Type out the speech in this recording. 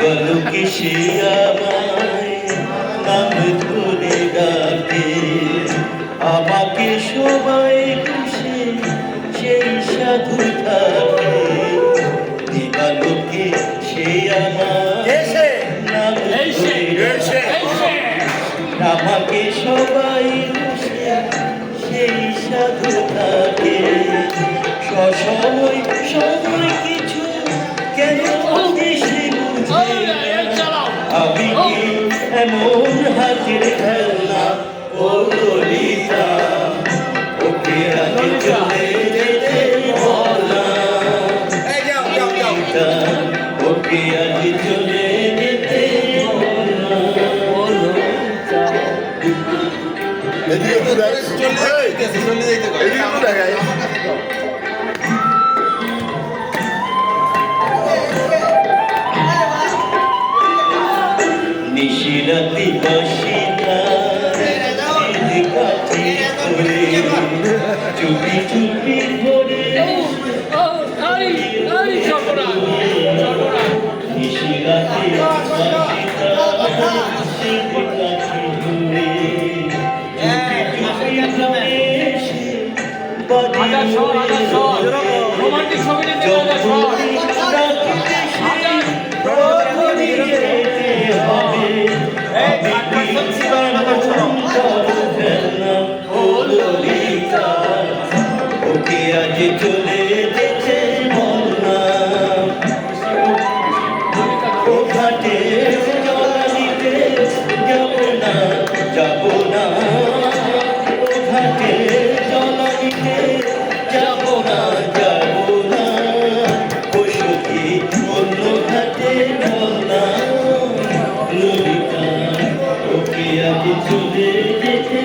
দিবালোকে সে আমায় নাম ধরে ডাকে, আমাকে সবাই খুশি সেই সাধু থাকে। দিবালোকে সে আমায় নাম ধরে ডাকে, আমাকে সবাই খুশি সেই সাধু থাকে। সসময় সময় কিছু কেন দেশে বুঝে না, আমি কি এমন হাতের খেলনা ও ললিতা, ওকে আগে চলে যেতে বলা, ওকে আগে চলে যেতে নিশিরাতি বাসিটা কাছে করে চুপি চুপি ধরে নিশিরাতি বাসিটা কাছে ধরে রোমান্টিক ছবি নিতে ওকে আজ চলে যেতে বলনা, ও ঘাটে জল দিতে যাব না, যাব না, ও ঘাটে জল দিতে যাব না, যাব না, ও সখী অন্য ঘাটে বলনা ললিতা, ওকে আজ চলে যেতে